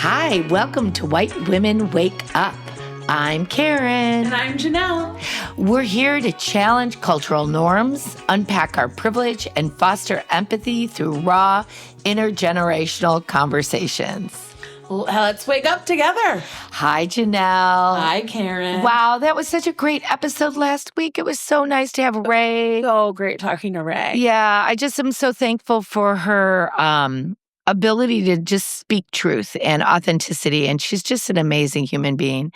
Hi, welcome to White Women Wake Up. I'm Karen. And I'm Jonelle. We're here to challenge cultural norms, unpack our privilege, and foster empathy through raw, intergenerational conversations. Let's wake up together. Hi, Jonelle. Hi, Karen. Wow, that was such a great episode last week. It was so nice to have Ray. So great talking to Ray. Yeah, I just am so thankful for her ability to just speak truth and authenticity. And she's just an amazing human being.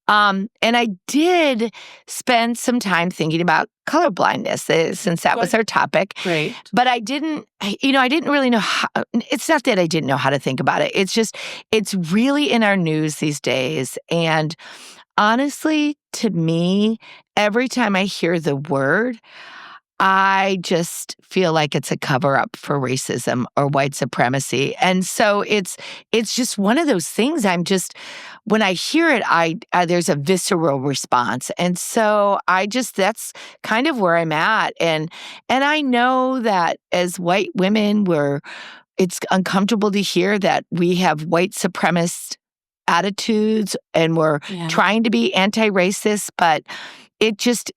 And I did spend some time thinking about colorblindness since that was our topic. Great. But I didn't really know how. It's not that I didn't know how to think about it. It's just, it's really in our news these days. And honestly, to me, every time I hear the word, I just feel like it's a cover-up for racism or white supremacy. And so it's just one of those things. When I hear it, there's a visceral response. And so that's kind of where I'm at. And I know that as white women, it's uncomfortable to hear that we have white supremacist attitudes and we're trying to be anti-racist, but it just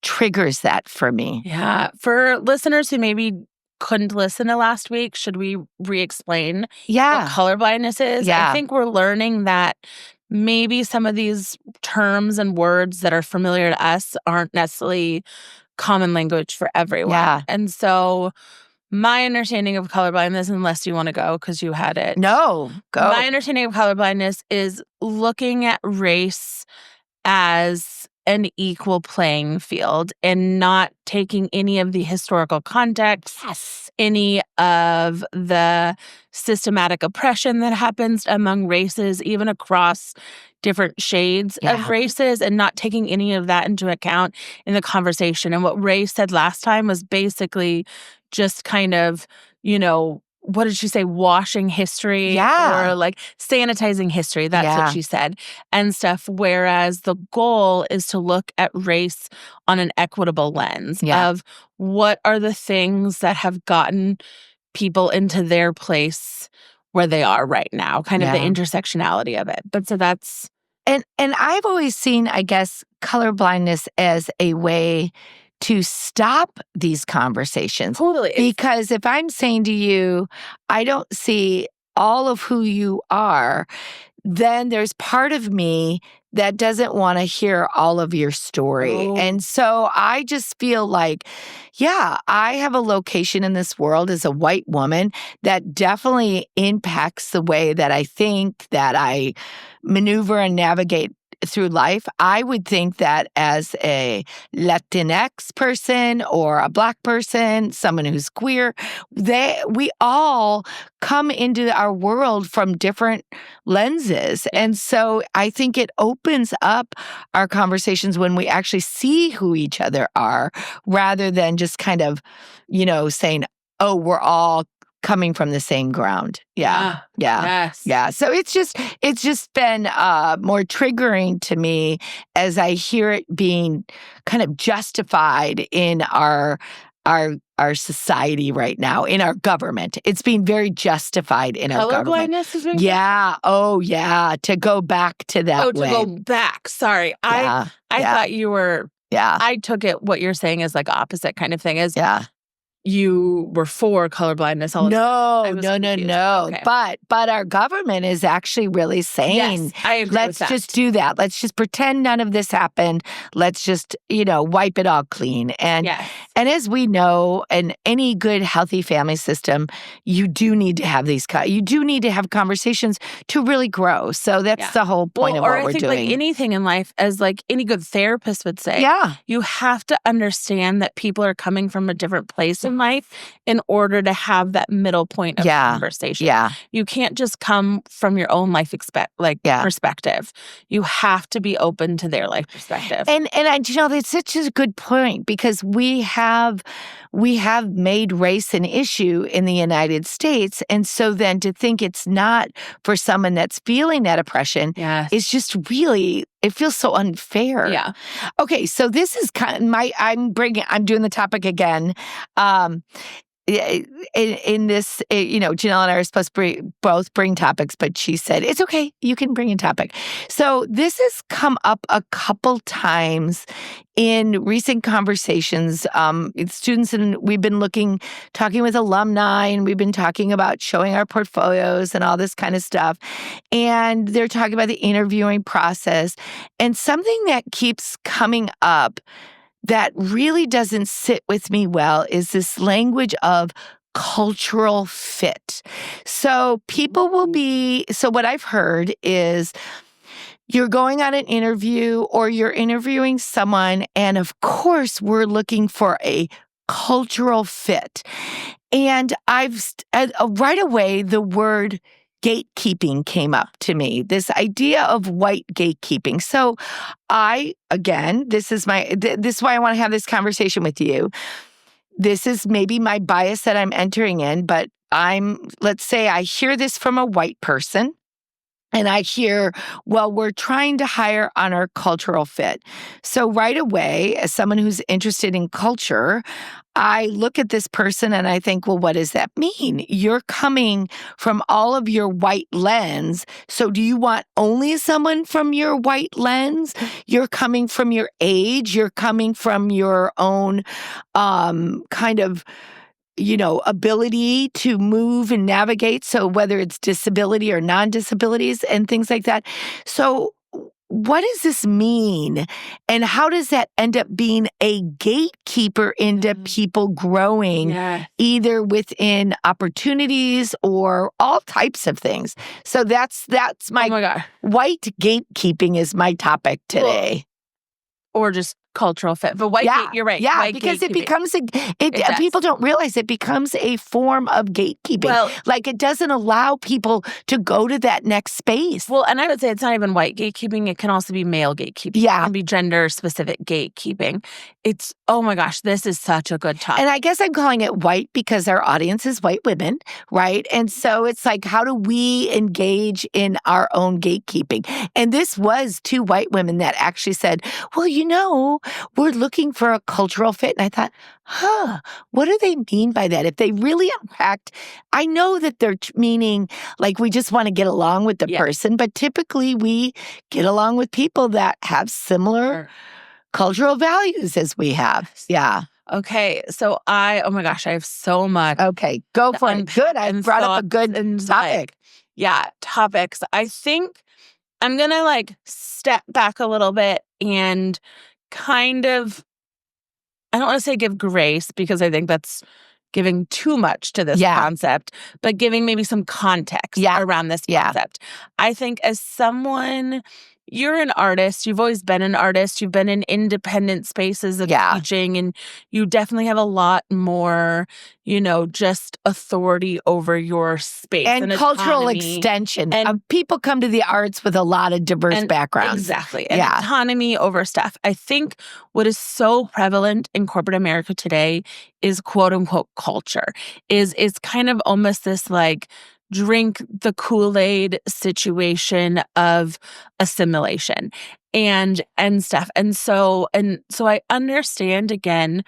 triggers that for me. Yeah. For listeners who maybe couldn't listen to last week, should we re-explain what colorblindness is? Yeah. I think we're learning that maybe some of these terms and words that are familiar to us aren't necessarily common language for everyone. Yeah. And so my understanding of colorblindness, unless you want to go because you had it. No, go. My understanding of colorblindness is looking at race as an equal playing field and not taking any of the historical context, any of the systematic oppression that happens among races, even across different shades of races, and not taking any of that into account in the conversation. And what Ray said last time was basically just kind of, what did she say? Washing history or like sanitizing history. That's what she said and stuff. Whereas the goal is to look at race on an equitable lens of what are the things that have gotten people into their place where they are right now, kind of the intersectionality of it. But so that's... And I've always seen, I guess, colorblindness as a way to stop these conversations. Totally. Because if I'm saying to you, I don't see all of who you are, then there's part of me that doesn't want to hear all of your story. Oh. And so I just feel like, I have a location in this world as a white woman that definitely impacts the way that I think, that I maneuver and navigate through life. I would think that as a Latinx person or a Black person, someone who's queer, we all come into our world from different lenses. And so I think it opens up our conversations when we actually see who each other are, rather than just kind of, saying, oh, we're all coming from the same ground. Yeah. So it's just been more triggering to me as I hear it being kind of justified in our society right now, in our government. It's being very justified in our government. Colorblindness is being to go back to that way. To go back. Sorry. I thought you were... I took it, what you're saying is like opposite kind of thing is... You were for colorblindness all the time. No. Okay. But our government is actually really saying, I agree let's with that. just do that. Let's just pretend none of this happened. Let's just, wipe it all clean. And as we know, in any good, healthy family system, you do need to have you do need to have conversations to really grow. So that's the whole point of what we're doing. Like anything in life, as like any good therapist would say, you have to understand that people are coming from a different place in life in order to have that middle point of conversation. You can't just come from your own life perspective. You have to be open to their life perspective. And that's such a good point, because we have made race an issue in the United States. And so then to think it's not for someone that's feeling that oppression is just really, it feels so unfair. Yeah. Okay, so this is kind of I'm doing the topic again. in this, Janelle and I are supposed to both bring topics, but she said, it's okay, you can bring a topic. So this has come up a couple times in recent conversations. Students, and we've been talking with alumni, and we've been talking about showing our portfolios and all this kind of stuff. And they're talking about the interviewing process. And something that keeps coming up that really doesn't sit with me well is this language of cultural fit. So what I've heard is you're going on an interview or you're interviewing someone, and of course, we're looking for a cultural fit. And right away, the word gatekeeping came up to me, this idea of white gatekeeping. So this is why I want to have this conversation with you. This is maybe my bias that I'm entering in, but let's say I hear this from a white person. And I hear, well, we're trying to hire on our cultural fit. So right away, as someone who's interested in culture, I look at this person and I think, well, what does that mean? You're coming from all of your white lens. So do you want only someone from your white lens? You're coming from your age. You're coming from your own kind of ability to move and navigate. So whether it's disability or non-disabilities and things like that. So what does this mean? And how does that end up being a gatekeeper into people growing, either within opportunities or all types of things? So that's my, oh my God. White gatekeeping is my topic today. Or just cultural fit. But you're right. Yeah, because it becomes people don't realize it becomes a form of gatekeeping. Well, like it doesn't allow people to go to that next space. Well, and I would say it's not even white gatekeeping. It can also be male gatekeeping. Yeah. It can be gender-specific gatekeeping. It's, oh my gosh, this is such a good topic. And I guess I'm calling it white because our audience is white women, right? And so it's like, how do we engage in our own gatekeeping? And this was two white women that actually said, well, we're looking for a cultural fit. And I thought, what do they mean by that? If they really unpacked, I know that they're meaning like we just want to get along with the person, but typically we get along with people that have similar cultural values as we have. Yeah. Okay. So oh my gosh, I have so much. Okay. Go for it. Good. I brought up a good topic. Topics. I think I'm going to step back a little bit and kind of, I don't want to say give grace because I think that's giving too much to this concept, but giving maybe some context around this concept. I think as someone, you're an artist, you've always been an artist, you've been in independent spaces of teaching, and you definitely have a lot more, just authority over your space. And cultural extension. And people come to the arts with a lot of diverse backgrounds. Exactly. And autonomy over stuff. I think what is so prevalent in corporate America today is quote unquote culture, is kind of almost this drink the Kool-Aid situation of assimilation and stuff. And so I understand again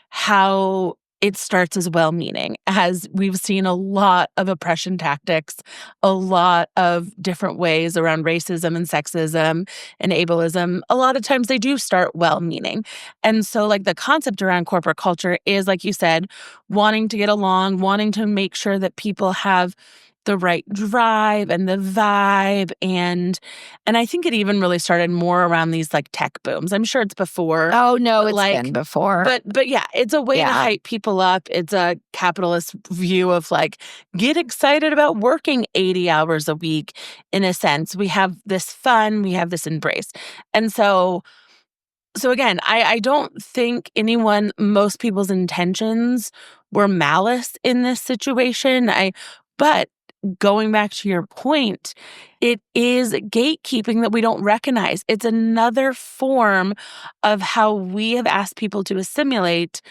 how it starts as well-meaning, as we've seen a lot of oppression tactics, a lot of different ways around racism and sexism and ableism. A lot of times they do start well-meaning. And so the concept around corporate culture is, like you said, wanting to get along, wanting to make sure that people have the right drive and the vibe. And I think it even really started more around these tech booms. I'm sure it's before. Oh, no, it's been before. But yeah, it's a way to hype people up. It's a capitalist view of get excited about working 80 hours a week in a sense. We have this fun, we have this embrace. And so again, I don't think most people's intentions were malice in this situation. But going back to your point, it is gatekeeping that we don't recognize. It's another form of how we have asked people to assimilate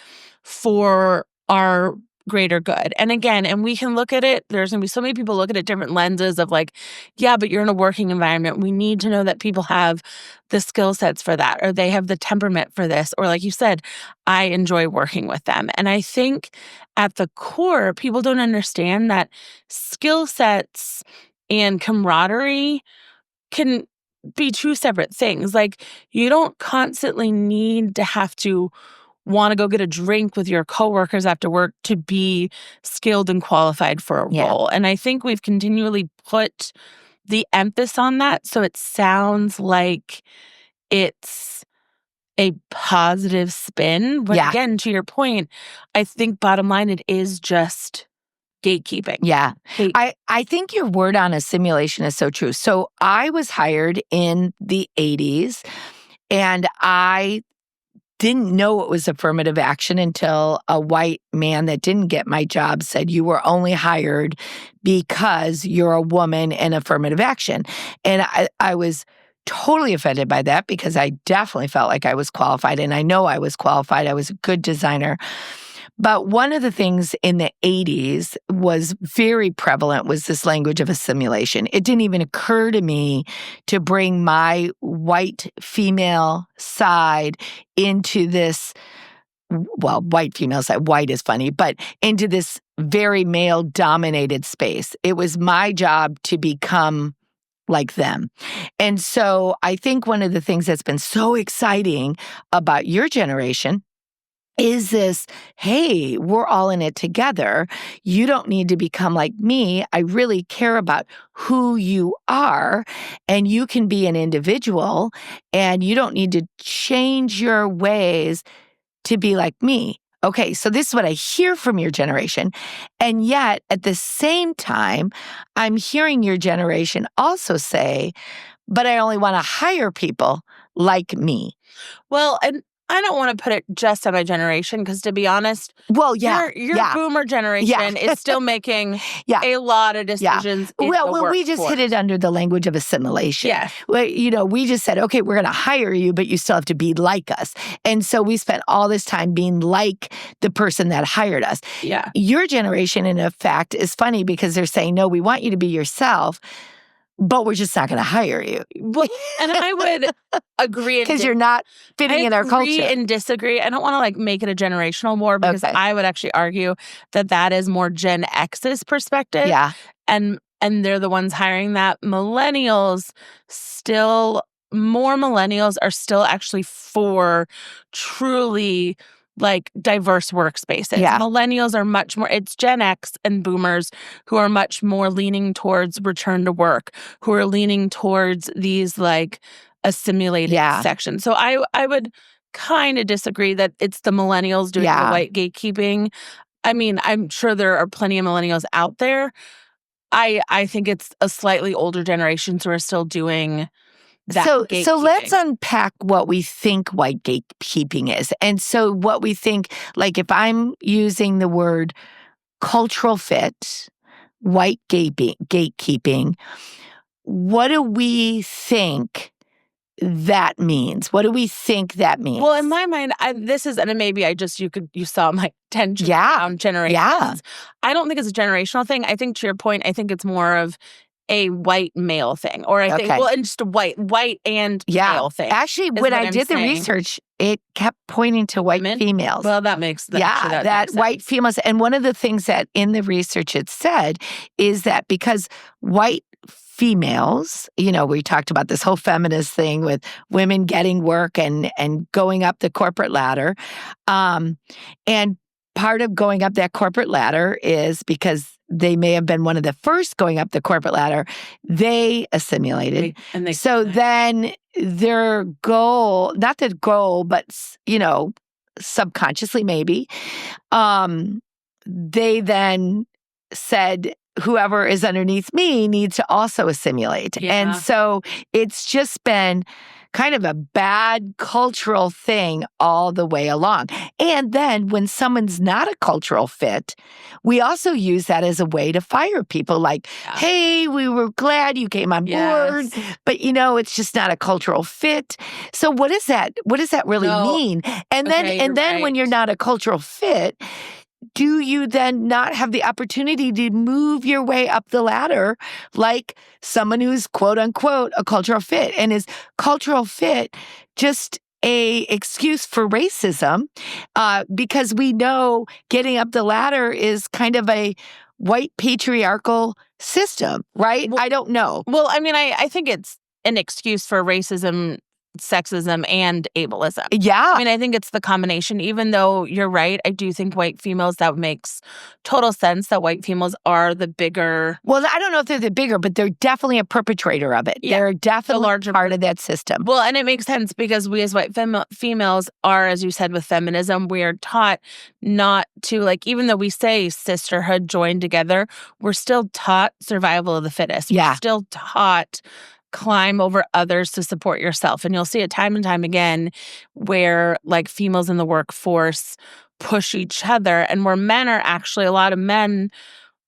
for our greater good. And again, and we can look at it, there's going to be so many people look at it different lenses of like, yeah, but you're in a working environment. We need to know that people have the skill sets for that, or they have the temperament for this, or like you said, I enjoy working with them. And I think at the core, people don't understand that skill sets and camaraderie can be two separate things. Like, you don't constantly need to have to want to go get a drink with your coworkers after work to be skilled and qualified for a Yeah. role. And I think we've continually put the emphasis on that. So it sounds like it's a positive spin. But Yeah. again, to your point, I think bottom line, it is just gatekeeping. Yeah. I think your word on assimilation is so true. So I was hired in the 80s, and I didn't know it was affirmative action until a white man that didn't get my job said, you were only hired because you're a woman in affirmative action. And I was totally offended by that, because I definitely felt like I was qualified, and I know I was qualified. I was a good designer. But one of the things in the 80s was very prevalent was this language of assimilation. It didn't even occur to me to bring my white female side into this, well, white female side, white is funny, but into this very male-dominated space. It was my job to become like them. And so I think one of the things that's been so exciting about your generation is this, hey, we're all in it together. You don't need to become like me. I really care about who you are, and you can be an individual, and you don't need to change your ways to be like me. Okay, so this is what I hear from your generation. And yet, at the same time, I'm hearing your generation also say, but I only want to hire people like me. Well, and I don't want to put it just on my generation, because to be honest, Well, yeah, your yeah. boomer generation is still making a lot of decisions. In the Well, we just hit it under the language of assimilation. Yeah. Well, we just said, okay, we're going to hire you, but you still have to be like us. And so we spent all this time being like the person that hired us. Yeah. Your generation, in effect, is funny, because they're saying, no, we want you to be yourself, but we're just not going to hire you. Well, and I would agree. Because you're not fitting in our culture. I agree and disagree. I don't want to like make it a generational war, because Okay. I would actually argue that that is more Gen X's perspective. Yeah. And they're the ones hiring that. Millennials more millennials are still actually for truly like diverse workspaces. Yeah. Millennials are much more, it's Gen X and boomers who are much more leaning towards return to work, who are leaning towards these like assimilated sections. So I would kind of disagree that it's the millennials doing the white gatekeeping. I mean, I'm sure there are plenty of millennials out there. I think it's a slightly older generations who are still doing that. So let's unpack what we think white gatekeeping is. And so what we think, like if I'm using the word cultural fit, white gatekeeping, what do we think that means? What do we think that means? Well, in my mind, and maybe you saw my tension around generations. Yeah. I don't think it's a generational thing. I think, to your point, I think it's more of a white male thing, or I think, and just a white and male thing. Actually, when I did the research, it kept pointing to white females. Well, that makes that that makes white females. And one of the things that in the research it said is that because white females, we talked about this whole feminist thing with women getting work and going up the corporate ladder, and part of going up that corporate ladder is because they may have been one of the first going up the corporate ladder, they assimilated. Then their goal, not the goal, but, subconsciously maybe, they then said, whoever is underneath me needs to also assimilate. Yeah. And so it's just been kind of a bad cultural thing all the way along. And then when someone's not a cultural fit, we also use that as a way to fire people like, hey, we were glad you came on board, but it's just not a cultural fit. So what is that? What does that really mean? And then when you're not a cultural fit, do you then not have the opportunity to move your way up the ladder like someone who's quote unquote a cultural fit? And is cultural fit just a excuse for racism? Because we know getting up the ladder is kind of a white patriarchal system, right? Well, I don't know. Well, I mean, I think it's an excuse for racism, sexism, and ableism. Yeah. I mean, I think it's the combination. Even though you're right, I do think white females, that makes total sense that white females are the bigger. Well, I don't know if they're the bigger, but they're definitely a perpetrator of it. Yeah, they're definitely the larger part of that system. Well, and it makes sense because we as white females are, as you said, with feminism, we are taught not to, like, even though we say sisterhood, join together, we're still taught survival of the fittest. Yeah. We're still taught climb over others to support yourself. And you'll see it time and time again where, like, females in the workforce push each other, and where men are actually, a lot of men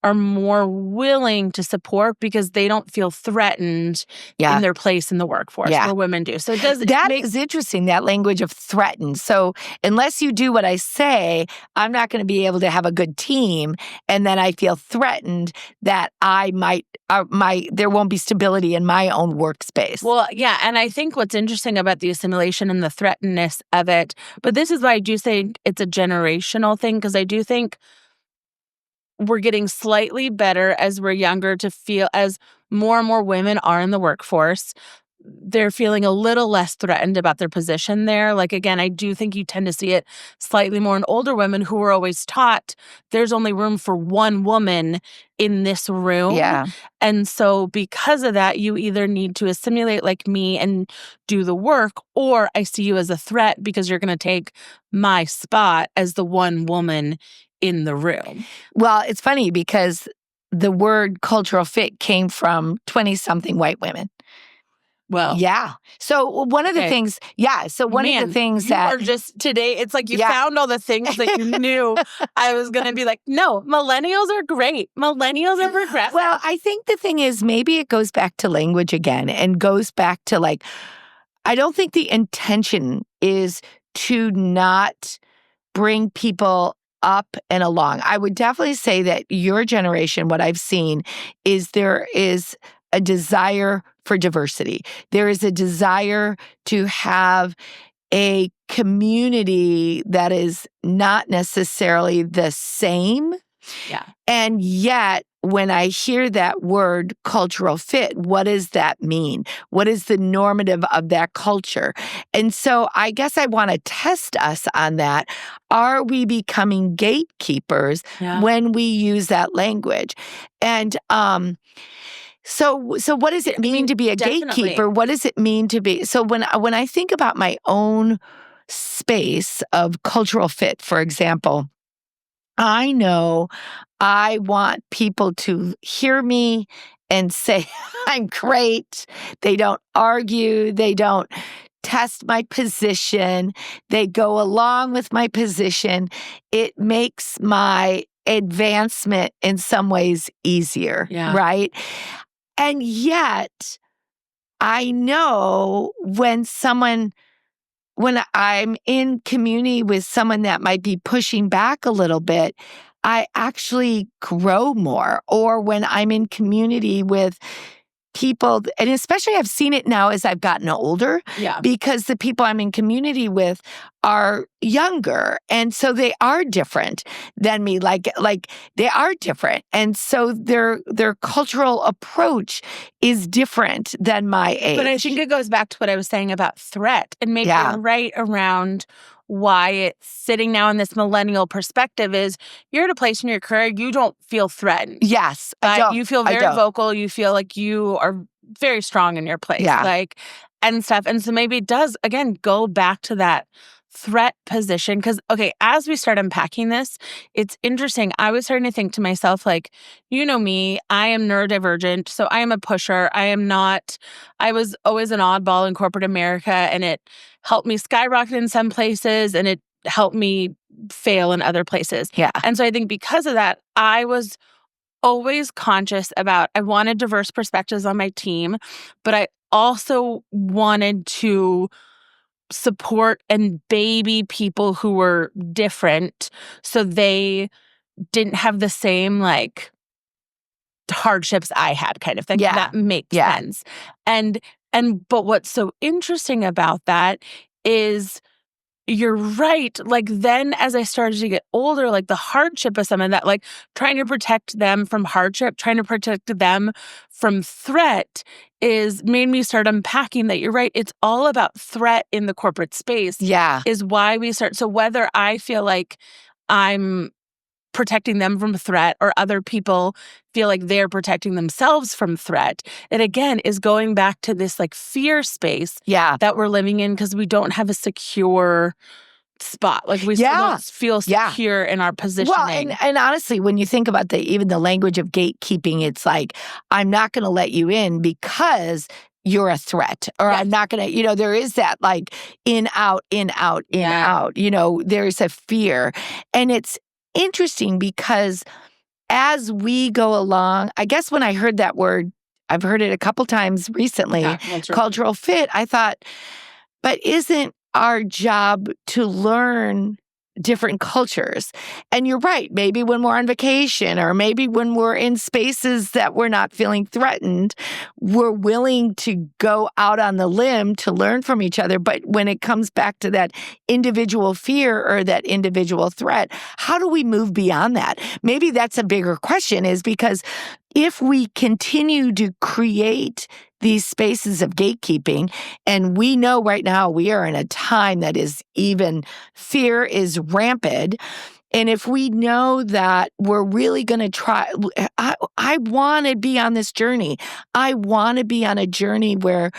are more willing to support because they don't feel threatened in their place in the workforce, where women do. So that is interesting, that language of threatened. So unless you do what I say, I'm not going to be able to have a good team. And then I feel threatened that I might, there won't be stability in my own workspace. Well, yeah. And I think what's interesting about the assimilation and the threatenness of it, but this is why I do say it's a generational thing, because I do think we're getting slightly better as we're younger to feel, as more and more women are in the workforce, they're feeling a little less threatened about their position there. Like, again, I do think you tend to see it slightly more in older women who are always taught there's only room for one woman in this room. Yeah. And so because of that, you either need to assimilate like me and do the work, or I see you as a threat because you're going to take my spot as the one woman in the room. Well, it's funny because the word cultural fit came from 20-something white women. Well, yeah. So one of the things, So one of the things that are just today, it's like you found all the things that you knew I was going to be like, no, millennials are great. Millennials are progressive. Well, I think the thing is, maybe it goes back to language again, and goes back to, like, I don't think the intention is to not bring people up and along. I would definitely say that your generation, what I've seen is there is a desire for diversity. There is a desire to have a community that is not necessarily the same. Yeah. And yet, when I hear that word cultural fit, what does that mean? What is the normative of that culture? And so I guess I want to test us on that. Are we becoming gatekeepers when we use that language? And so what does it mean to be a gatekeeper? What does it mean to be? So when I think about my own space of cultural fit, for example, I know I want people to hear me and say, I'm great. They don't argue. They don't test my position. They go along with my position. It makes my advancement in some ways easier, right? And yet, I know when I'm in community with someone that might be pushing back a little bit, I actually grow more. Or when I'm in community with people, and especially I've seen it now as I've gotten older, because the people I'm in community with are younger, and so they are different than me. Like they are different, and so their cultural approach is different than my age. But I think it goes back to what I was saying about threat, and maybe you're right around why it's sitting now in this millennial perspective is you're at a place in your career you don't feel threatened. Yes, I don't. You feel very vocal. You feel like you are very strong in your place, and stuff. And so maybe it does, again, go back to that threat position. Because, okay, as we start unpacking this, it's interesting. I was starting to think to myself, like, you know me, I am neurodivergent. So I am a pusher. I was always an oddball in corporate America, and it helped me skyrocket in some places, and it helped me fail in other places. Yeah. And so I think because of that, I was always conscious about, I wanted diverse perspectives on my team, but I also wanted to support and baby people who were different so they didn't have the same like hardships I had, kind of thing. Yeah. That makes Yeah. sense. But what's so interesting about that is you're right. Like then as I started to get older, like the hardship of some of that, like trying to protect them from hardship, trying to protect them from threat is made me start unpacking that you're right. It's all about threat in the corporate space. Yeah. Is why we start. So whether I feel like I'm protecting them from threat or other people feel like they're protecting themselves from threat, it again is going back to this like fear space Yeah. that we're living in because we don't have a secure spot. Like we still Yeah. don't feel Yeah. secure in our positioning. Well, and honestly, when you think about even the language of gatekeeping, it's like, I'm not going to let you in because you're a threat, or Yes. I'm not going to, there is that like in, out, in, out, in, Yeah. out, there's a fear. And it's interesting because as we go along, I guess when I heard that word, I've heard it a couple times recently, cultural fit, I thought, but isn't our job to learn different cultures? And you're right, maybe when we're on vacation or maybe when we're in spaces that we're not feeling threatened, we're willing to go out on the limb to learn from each other. But when it comes back to that individual fear or that individual threat, how do we move beyond that? Maybe that's a bigger question, is because if we continue to create these spaces of gatekeeping, and we know right now we are in a time that is even fear is rampant. And if we know that we're really going to try, I want to be on this journey. I want to be on a journey where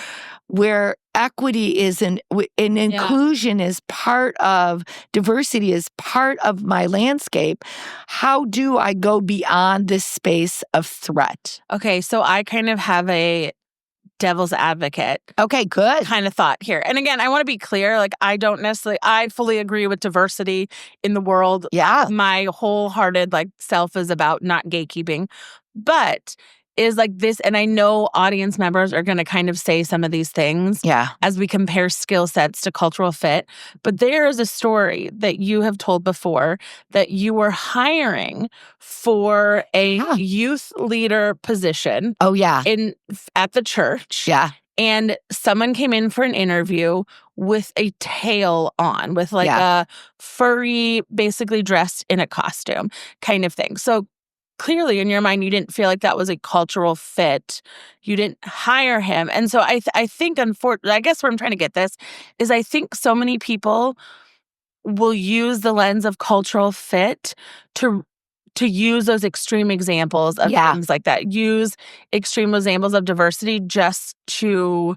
equity is and inclusion is part of, diversity is part of my landscape. How do I go beyond this space of threat? Okay, so I kind of have a devil's advocate. Okay, good. Kind of thought here. And again, I want to be clear, like I fully agree with diversity in the world. Yeah. My wholehearted like self is about not gatekeeping. But is like this, and I know audience members are going to kind of say some of these things as we compare skill sets to cultural fit. But there is a story that you have told before that you were hiring for a youth leader position. Oh, yeah. At the church. Yeah. And someone came in for an interview with a tail on, with like a furry, basically dressed in a costume kind of thing. So clearly in your mind, you didn't feel like that was a cultural fit. You didn't hire him. And so I think, unfortunately, I guess where I'm trying to get this is I think so many people will use the lens of cultural fit to use those extreme examples of things like that. Use extreme examples of diversity just to,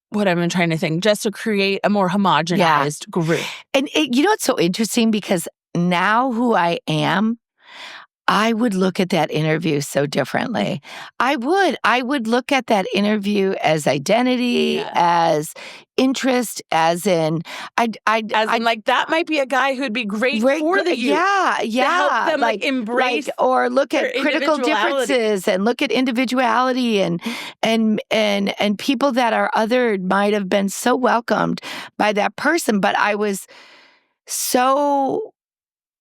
what I'm trying to think, just to create a more homogenized group. And it's so interesting because now who I am, I would look at that interview so differently. I would look at that interview as identity, as interest, as in, like that might be a guy who'd be great for the youth. To help them like embrace, or look at critical differences and look at individuality and people that are othered might have been so welcomed by that person. But I was so,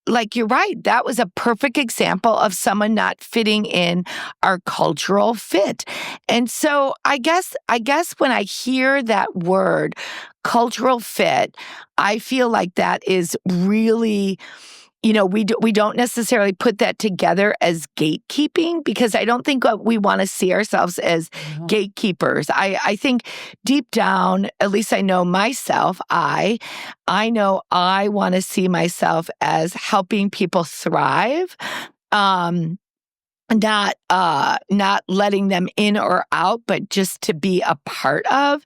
like, you're right. That was a perfect example of someone not fitting in our cultural fit. And so I guess when I hear that word, cultural fit, I feel like that is really, we don't necessarily put that together as gatekeeping, because I don't think we want to see ourselves as gatekeepers. I think deep down, at least I know myself, I know I want to see myself as helping people thrive. Not letting them in or out, but just to be a part of.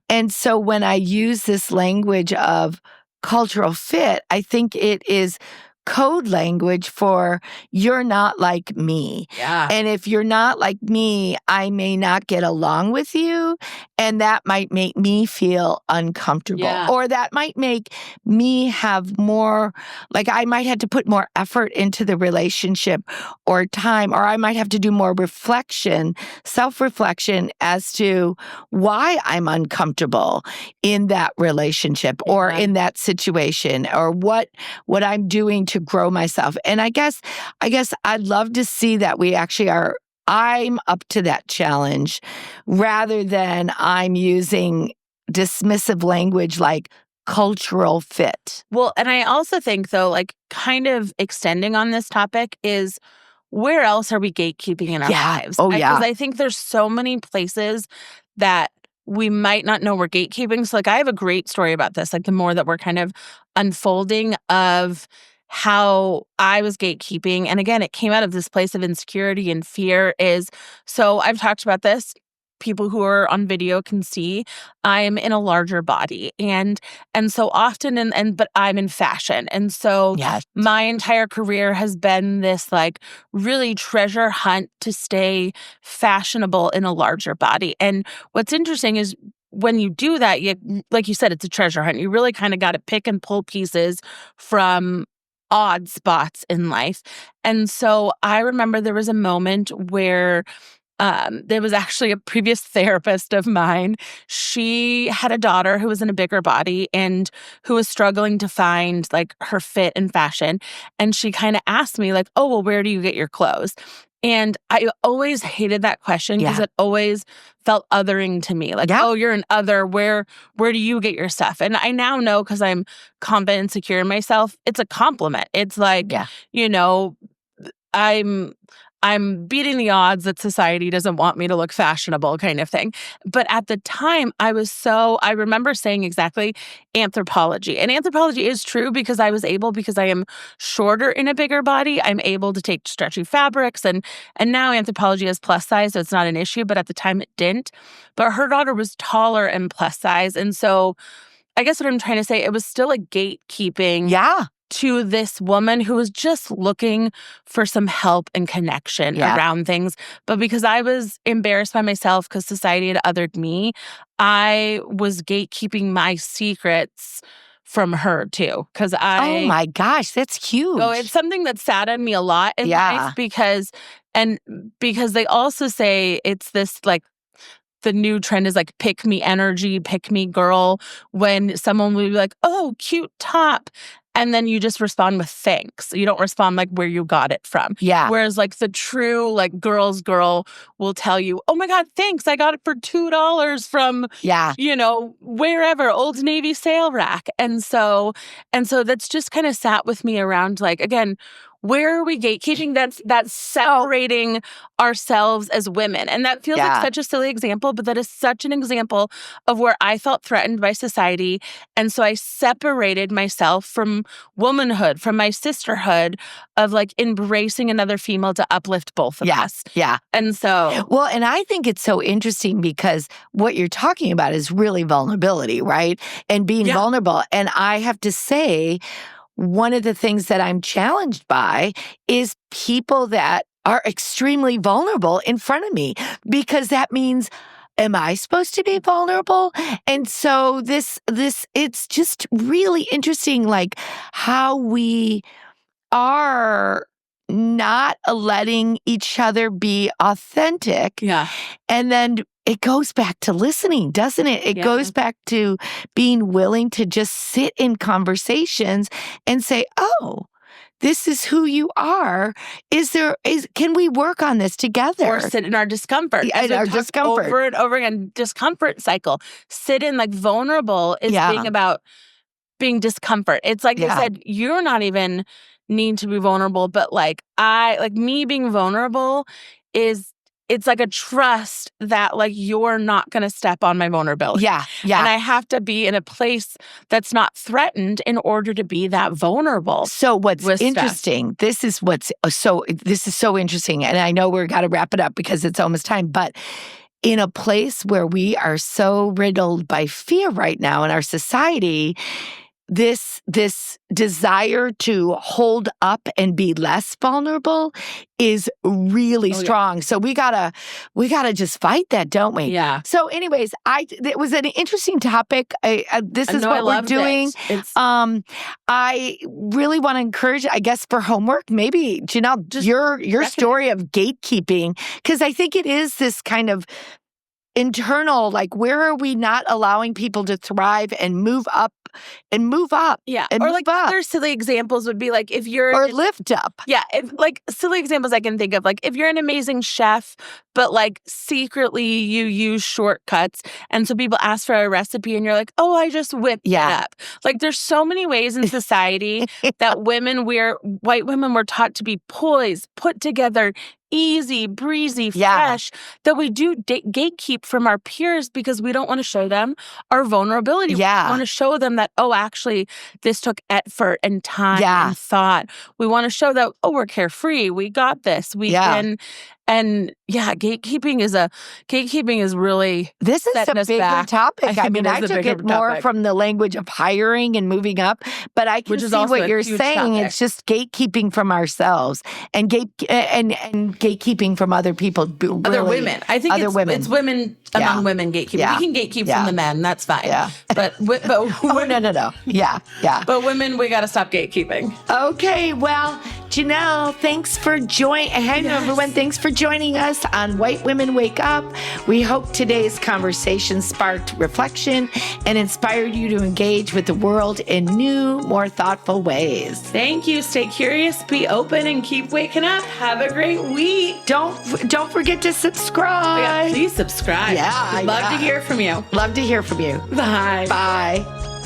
And so when I use this language of cultural fit, I think it is code language for you're not like me. And if you're not like me, I may not get along with you. And that might make me feel uncomfortable. Or that might make me have more, like I might have to put more effort into the relationship or time, or I might have to do more reflection, self-reflection as to why I'm uncomfortable in that relationship or in that situation, or what I'm doing to grow myself. And I guess I'd love to see that we actually are, I'm up to that challenge rather than I'm using dismissive language like cultural fit. Well, and I also think, though, like kind of extending on this topic is where else are we gatekeeping in our lives? Oh, Because yeah. I think there's so many places that we might not know we're gatekeeping. So, like, I have a great story about this, like, the more that we're kind of unfolding of how I was gatekeeping. And again, it came out of this place of insecurity and fear is, so I've talked about this. People who are on video can see I'm in a larger body and so often but I'm in fashion. And so Yes. my entire career has been this like really treasure hunt to stay fashionable in a larger body. And what's interesting is when you do that, you, like you said, it's a treasure hunt. You really kind of got to pick and pull pieces from odd spots in life. And so I remember there was a moment where there was actually a previous therapist of mine. She had a daughter who was in a bigger body and who was struggling to find like her fit and fashion. And she kind of asked me like, "Oh, well, where do you get your clothes?" And I always hated that question because it always felt othering to me. Like, "Oh, you're an other. Where do you get your stuff?" And I now know because I'm confident and secure in myself, it's a compliment. It's like, you know, I'm beating the odds that society doesn't want me to look fashionable kind of thing. But at the time, I remember saying exactly anthropology. And anthropology is true because because I am shorter in a bigger body, I'm able to take stretchy fabrics. And now anthropology is plus size, so it's not an issue. But at the time, it didn't. But her daughter was taller and plus size. And so I guess what I'm trying to say, it was still a gatekeeping to this woman who was just looking for some help and connection around things. But because I was embarrassed by myself because society had othered me, I was gatekeeping my secrets from her too. Oh my gosh, that's huge. So it's something that saddened me a lot in life because they also say it's this like, the new trend is like pick me energy, pick me girl, when someone will be like, "Oh, cute top." And then you just respond with thanks. You don't respond like where you got it from. Whereas like the true like girl's girl will tell you, "Oh my God, thanks. I got it for $2 from, you know, wherever, Old Navy sale rack." And so that's just kind of sat with me around like, again, where are we gatekeeping? That's separating ourselves as women. And that feels like such a silly example, but that is such an example of where I felt threatened by society. And so I separated myself from womanhood, from my sisterhood of like embracing another female to uplift both of us. And so. Well, and I think it's so interesting because what you're talking about is really vulnerability, right? And being vulnerable. And I have to say, one of the things that I'm challenged by is people that are extremely vulnerable in front of me, because that means, am I supposed to be vulnerable? And so it's just really interesting, like how we are not letting each other be authentic. And then it goes back to listening, doesn't it? It goes back to being willing to just sit in conversations and say, "Oh, this is who you are. Can we work on this together?" Or sit in our discomfort. In our discomfort. Over and over again, discomfort cycle. Sit in like vulnerable is being about being discomfort. It's like they said, you're not even need to be vulnerable, but like me being vulnerable it's like a trust that like you're not going to step on my vulnerability. And I have to be in a place that's not threatened in order to be that vulnerable. So what's interesting, this is so interesting. And I know we're got to wrap it up because it's almost time, but in a place where we are so riddled by fear right now in our society, this desire to hold up and be less vulnerable is really strong. So we gotta just fight that, don't we? So anyways, it was an interesting topic. This is what we're doing. I really want to encourage, I guess, for homework, maybe, Jonelle, just your story of gatekeeping, because I think it is this kind of internal, like where are we not allowing people to thrive and move up and move up? Yeah. And Or move like up. other silly examples would be like if you're Or lift up. Yeah, if like silly examples I can think of, like if you're an amazing chef, but like secretly you use shortcuts, and so people ask for a recipe, and you're like, oh, I just whipped it up. Like there's so many ways in society that white women were taught to be poised, put together, easy, breezy, fresh, that we do gatekeep from our peers because we don't want to show them our vulnerability. Yeah. We want to show them that, oh, actually, this took effort and time and thought. We want to show that, oh, we're carefree. We got this. We can. And gatekeeping is really this is a bigger topic. I mean, I took it more from the language of hiring and moving up, but I can see what you're saying. It's just gatekeeping from ourselves and gatekeeping from other people. Really, other women. I think it's women among women gatekeeping. Yeah. We can gatekeep from the men. That's fine. Yeah. But no. Yeah. But women, we got to stop gatekeeping. Okay. Well, Jonelle, thanks for joining. Hey, everyone. Thanks for joining us on White Women Wake Up. We hope today's conversation sparked reflection and inspired you to engage with the world in new, more thoughtful ways. Thank you. Stay curious, be open, and keep waking up. Have a great week. Don't forget to subscribe. Please subscribe. Yeah. We'd love to hear from you. Love to hear from you. Bye. Bye.